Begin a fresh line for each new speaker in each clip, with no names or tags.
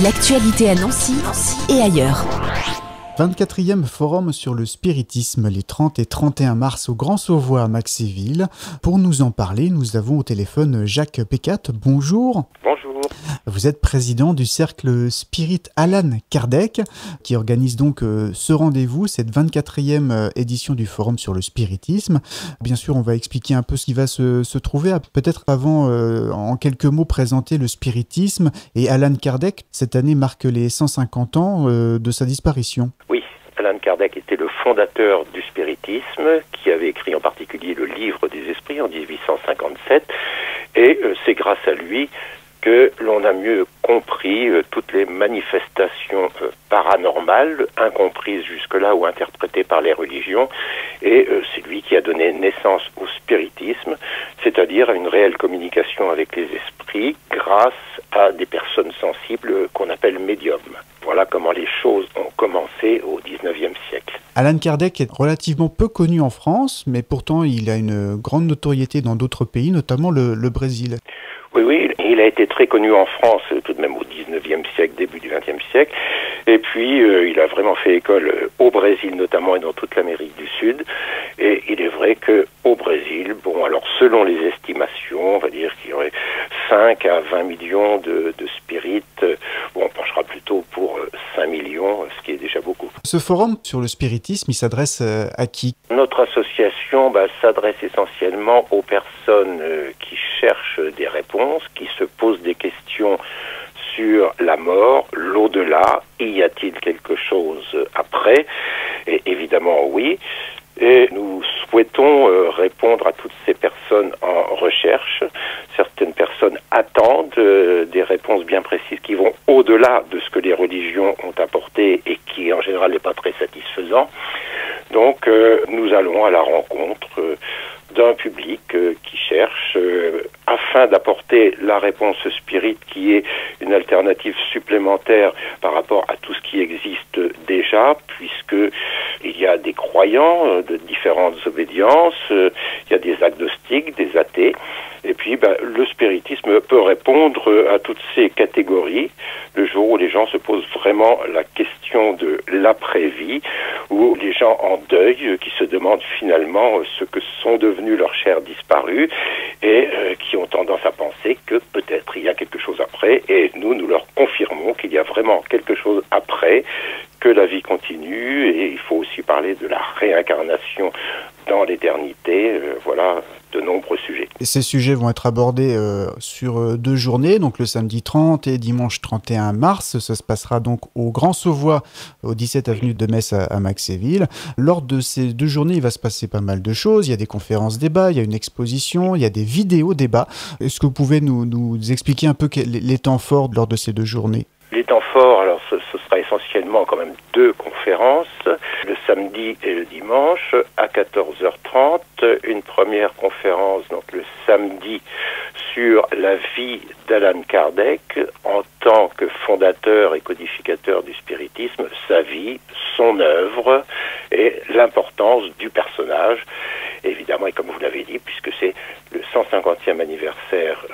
L'actualité à Nancy et ailleurs.
24e forum sur le spiritisme les 30 et 31 mars au Grand Sauvois à Maxéville. Pour nous en parler, nous avons au téléphone Jacques Pécat. Bonjour.
Bonjour.
Vous êtes président du cercle Spirit Allan Kardec qui organise donc ce rendez-vous, cette 24e édition du forum sur le spiritisme. Bien sûr, on va expliquer un peu ce qui va se trouver. Peut-être avant, en quelques mots, présenter le spiritisme. Et Allan Kardec, cette année, marque les 150 ans de sa disparition.
Oui, Allan Kardec était le fondateur du spiritisme, qui avait écrit en particulier le Livre des Esprits en 1857, et c'est grâce à lui que l'on a mieux compris toutes les manifestations paranormales, incomprises jusque-là ou interprétées par les religions, et c'est lui qui a donné naissance au spiritisme, c'est-à-dire à une réelle communication avec les esprits grâce à des personnes sensibles qu'on appelle médiums. Voilà comment les choses ont commencé au XIXe siècle.
Allan Kardec est relativement peu connu en France, mais pourtant il a une grande notoriété dans d'autres pays, notamment le Brésil.
Oui, il a été très connu en France tout de même au XIXe siècle, début du XXe siècle. Et puis, il a vraiment fait école au Brésil notamment et dans toute l'Amérique du Sud. Et il est vrai qu'au Brésil, alors selon les estimations, on va dire qu'il y aurait 5 à 20 millions de spirites. On penchera plutôt pour 5 millions, ce qui est déjà beaucoup.
Ce forum sur le spiritisme, il s'adresse à qui ?
Notre association s'adresse essentiellement aux personnes qui cherchent des réponses, qui se posent des questions sur la mort, l'au-delà, y a-t-il quelque chose après? Et évidemment oui. Et nous souhaitons répondre à toutes ces personnes en recherche. Certaines personnes attendent des réponses bien précises qui vont au-delà de ce que les religions ont apporté et qui en général n'est pas très satisfaisant. Donc nous allons à la rencontre d'un public qui cherche afin d'apporter la réponse spirit qui est une alternative supplémentaire par rapport à tout ce qui existe déjà, puisque il y a des croyants de différentes obédiences, il y a des agnostiques, des athées, et puis le spiritisme peut répondre à toutes ces catégories le jour où les gens se posent vraiment la question de l'après-vie, où les gens en deuil qui se demandent finalement ce que sont devenus leurs chers disparus et qui ont tendance à penser que peut-être il y a quelque chose après, et nous leur confirmons qu'il y a vraiment quelque chose après, que la vie continue, et il faut aussi parler de la réincarnation dans l'éternité, voilà de nombreux sujets.
Et ces sujets vont être abordés sur 2 journées, donc le samedi 30 et dimanche 31 mars. Ça se passera donc au Grand Sauvois, au 17 avenue de Metz à Maxéville. Lors de ces 2 journées, il va se passer pas mal de choses. Il y a des conférences débats, il y a une exposition, il y a des vidéos débats. Est-ce que vous pouvez nous expliquer un peu les temps forts lors de ces 2 journées ?
Les temps forts, alors ce sera essentiellement quand même 2 conférences, le samedi et le dimanche à 14h30. Une première conférence, donc le samedi, sur la vie d'Allan Kardec en tant que fondateur et codificateur du spiritisme, sa vie, son œuvre et l'importance du personnage. Évidemment, et comme vous l'avez dit, puisque c'est le 150e anniversaire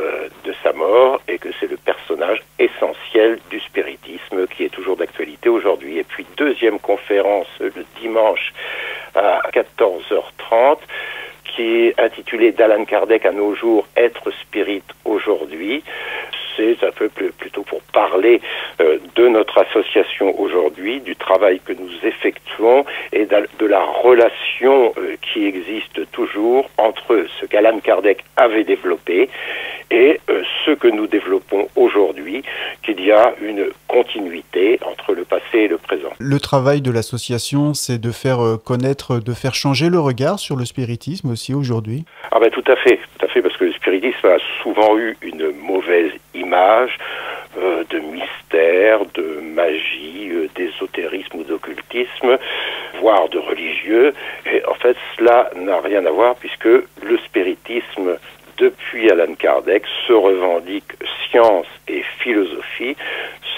de sa mort et que c'est le personnage essentiel du spiritisme qui est toujours d'actualité aujourd'hui. Et puis deuxième conférence le dimanche à 14h30 qui est intitulée d'Allan Kardec à nos jours, être spirit aujourd'hui. C'est un peu plutôt pour parler de notre association aujourd'hui, du travail que nous effectuons et de la relation qui existe toujours entre ce qu'Allan Kardec avait développé et ce que nous développons aujourd'hui, qu'il y a une continuité entre le passé et le présent.
Le travail de l'association, c'est de faire connaître, de faire changer le regard sur le spiritisme aussi aujourd'hui ?
Tout à fait, parce que le spiritisme a souvent eu une mauvaise image de mystère, de magie, d'ésotérisme ou d'occultisme, voire de religieux. Et en fait, cela n'a rien à voir puisque le spiritisme, depuis Allan Kardec, se revendique science et philosophie.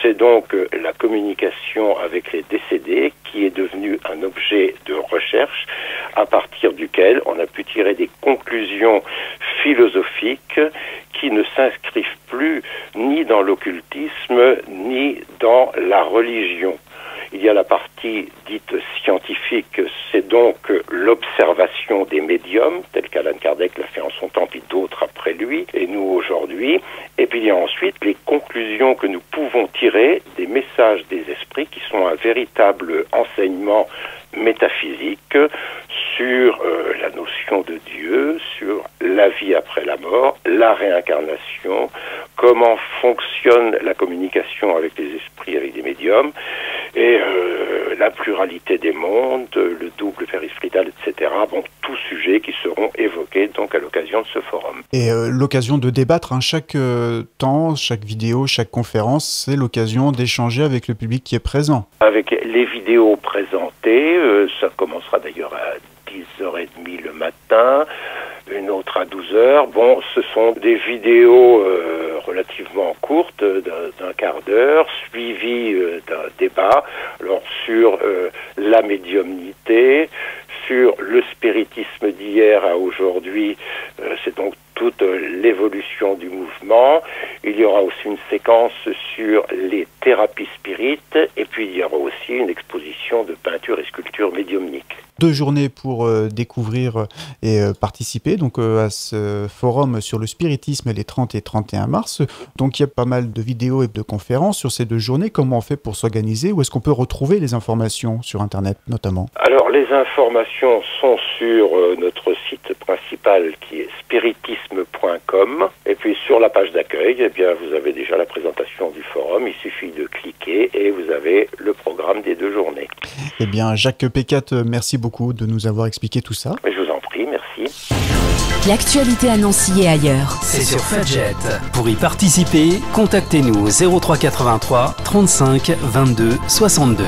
C'est donc la communication avec les décédés qui est devenue un objet de recherche à partir duquel on a pu tirer des conclusions philosophiques qui ceux-ci ne s'inscrivent plus ni dans l'occultisme ni dans la religion. Il y a la partie dite scientifique, c'est donc l'observation des médiums, tel qu'Allan Kardec l'a fait en son temps, puis d'autres après lui, et nous aujourd'hui. Et puis il y a ensuite les conclusions que nous pouvons tirer des messages des esprits qui sont un véritable enseignement métaphysique sur la notion de Dieu, sur la vie après la mort, la réincarnation, comment fonctionne la communication avec les esprits, avec des médiums, et la pluralité des mondes, le double périspritale, etc. Bon, tous sujets qui seront évoqués donc à l'occasion de ce forum.
Et l'occasion de débattre, hein, chaque temps, chaque vidéo, chaque conférence, c'est l'occasion d'échanger avec le public qui est présent.
Avec les vidéos présentées, ça commencera d'ailleurs à 10h30 le matin, une autre à 12h. Bon, ce sont des vidéos relativement courtes, d'un quart d'heure, suivies d'un débat alors, sur la médiumnité, sur le spiritisme d'hier à aujourd'hui. C'est donc toute l'évolution du mouvement. Il y aura aussi une séquence sur les thérapies spirites et puis il y aura aussi une exposition de peinture et sculpture médiumnique.
2 journées pour découvrir et participer donc à ce forum sur le spiritisme les 30 et 31 mars. Donc il y a pas mal de vidéos et de conférences sur ces 2 journées. Comment on fait pour s'organiser? Où est-ce qu'on peut retrouver les informations sur Internet notamment?
Alors les informations sont sur notre site principal qui est spiritisme.com et puis sur la page d'accueil, eh bien vous avez déjà la présentation du forum. Il suffit de cliquer et vous avez le programme des 2 journées.
Eh bien Jacques Pécat, merci beaucoup de nous avoir expliqué tout ça.
Je vous en prie, merci.
L'actualité à Nancy et ailleurs.
C'est sur Fudget. Pour y participer, contactez-nous au 03 83 35 22 62.